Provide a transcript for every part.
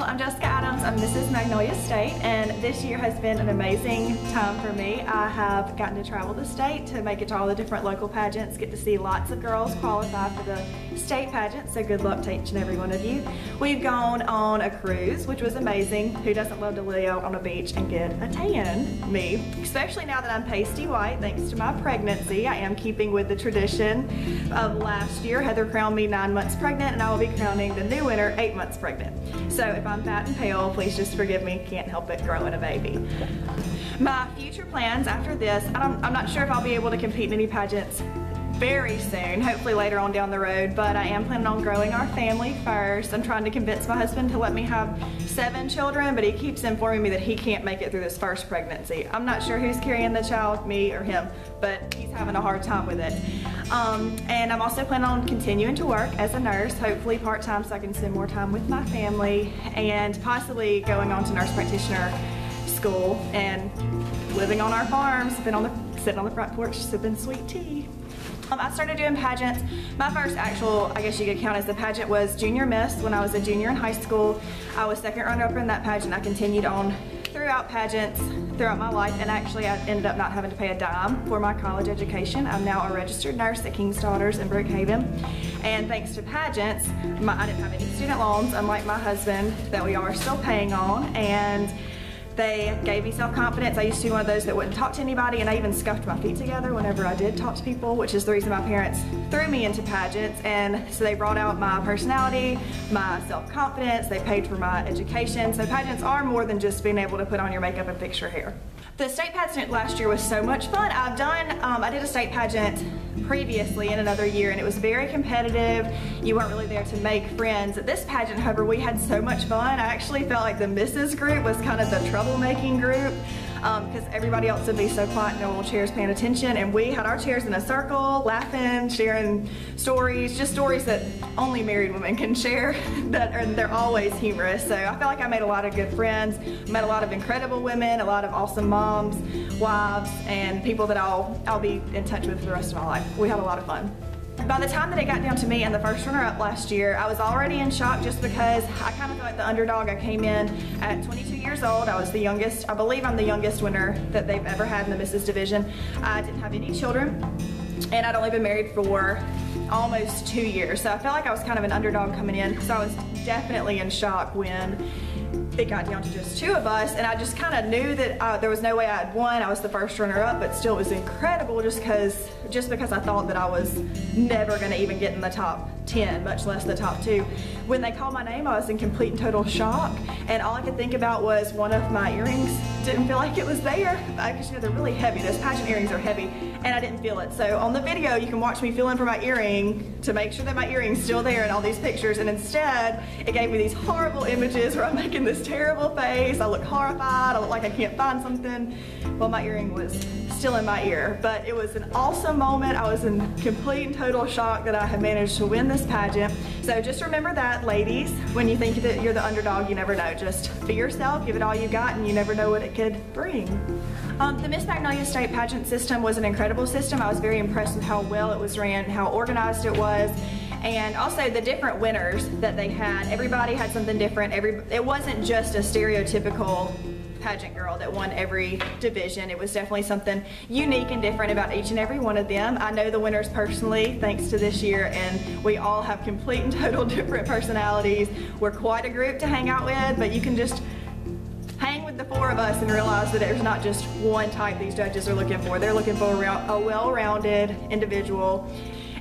I'm Jessica Adams. I'm Mrs Magnolia State, and this year has been an amazing time for me. I have gotten to travel the state to make it to all the different local pageants, get to see lots of girls qualify for the state pageant, so good luck to each and every one of you. We've gone on a cruise, which was amazing. Who doesn't love to lay out on a beach and get a tan? Me. Especially now that I'm pasty white, thanks to my pregnancy. I am keeping with the tradition of last year. Heather crowned me 9 months pregnant, and I will be crowning the new winner 8 months pregnant. So if I'm fat and pale, please just forgive me. Can't help it, growing a baby. My future plans after this, I'm not sure if I'll be able to compete in any pageants very soon, hopefully later on down the road, but I am planning on growing our family first. I'm trying to convince my husband to let me have 7 children, but he keeps informing me that he can't make it through this first pregnancy. I'm not sure who's carrying the child, me or him, but he's having a hard time with it. And I'm also planning on continuing to work as a nurse, hopefully part-time, so I can spend more time with my family, and possibly going on to nurse practitioner school and living on our farms, sitting on the front porch sipping sweet tea. I started doing pageants. My first actual, I guess you could count as a pageant, was Junior Miss when I was a junior in high school. I was second runner-up in that pageant. I continued on throughout pageants throughout my life, and actually I ended up not having to pay a dime for my college education. I'm now a registered nurse at King's Daughters in Brookhaven, and thanks to pageants, I didn't have any student loans, unlike my husband that we are still paying on, and they gave me self-confidence. I used to be one of those that wouldn't talk to anybody, and I even scuffed my feet together whenever I did talk to people, which is the reason my parents threw me into pageants. And so they brought out my personality, my self-confidence, they paid for my education. So pageants are more than just being able to put on your makeup and fix your hair. The state pageant last year was so much fun. I did a state pageant previously in another year, and it was very competitive. You weren't really there to make friends. At this pageant, however, we had so much fun. I actually felt like the Mrs. group was kind of the troublemaking group, because everybody else would be so quiet, no little chairs paying attention, and we had our chairs in a circle, laughing, sharing stories, just stories that only married women can share, they're always humorous. So I felt like I made a lot of good friends, met a lot of incredible women, a lot of awesome moms, wives, and people that I'll be in touch with for the rest of my life. We had a lot of fun. By the time that it got down to me and the first runner-up last year, I was already in shock just because I kind of felt like the underdog. I came in at 22 years old. I was the youngest. I believe I'm the youngest winner that they've ever had in the Mrs. division. I didn't have any children, and I'd only been married for almost 2 years. So I felt like I was kind of an underdog coming in. So I was definitely in shock when it got down to just 2 of us, and I just kind of knew that there was no way I had won. I was the first runner-up, but still it was incredible just because I thought that I was never going to even get in the top 10, much less the top 2. When they called my name, I was in complete and total shock, and all I could think about was one of my earrings didn't feel like it was there, because you know they're really heavy. Those pageant earrings are heavy, and I didn't feel it. So on the video, you can watch me feeling for my earring to make sure that my earring's still there in all these pictures, and instead it gave me these horrible images where I'm making this terrible face. I look horrified. I look like I can't find something. Well, my earring was still in my ear, but it was an awesome moment. I was in complete and total shock that I had managed to win this pageant. So just remember that, ladies, when you think that you're the underdog, you never know. Just be yourself, give it all you got, and you never know what it could bring. The Miss Magnolia State pageant system was an incredible system. I was very impressed with how well it was ran, how organized it was, and also the different winners that they had. Everybody had something different. It wasn't just a stereotypical pageant girl that won every division. It was definitely something unique and different about each and every one of them. I know the winners personally thanks to this year, and we all have complete and total different personalities. We're quite a group to hang out with, but you can just hang with the 4 of us and realize that there's not just one type these judges are looking for. They're looking for a well-rounded individual.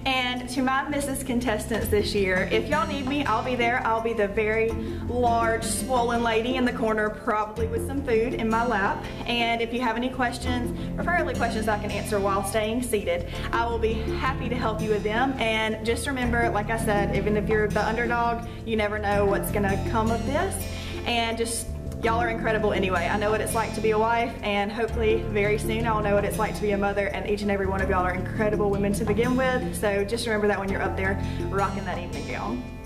And to my Mrs. contestants this year, if y'all need me, I'll be there. I'll be the very large, swollen lady in the corner, probably with some food in my lap. And if you have any questions, preferably questions I can answer while staying seated, I will be happy to help you with them. And just remember, like I said, even if you're the underdog, you never know what's gonna come of this. And just, y'all are incredible anyway. I know what it's like to be a wife, and hopefully very soon I'll know what it's like to be a mother, and each and every one of y'all are incredible women to begin with. So just remember that when you're up there rocking that evening gown.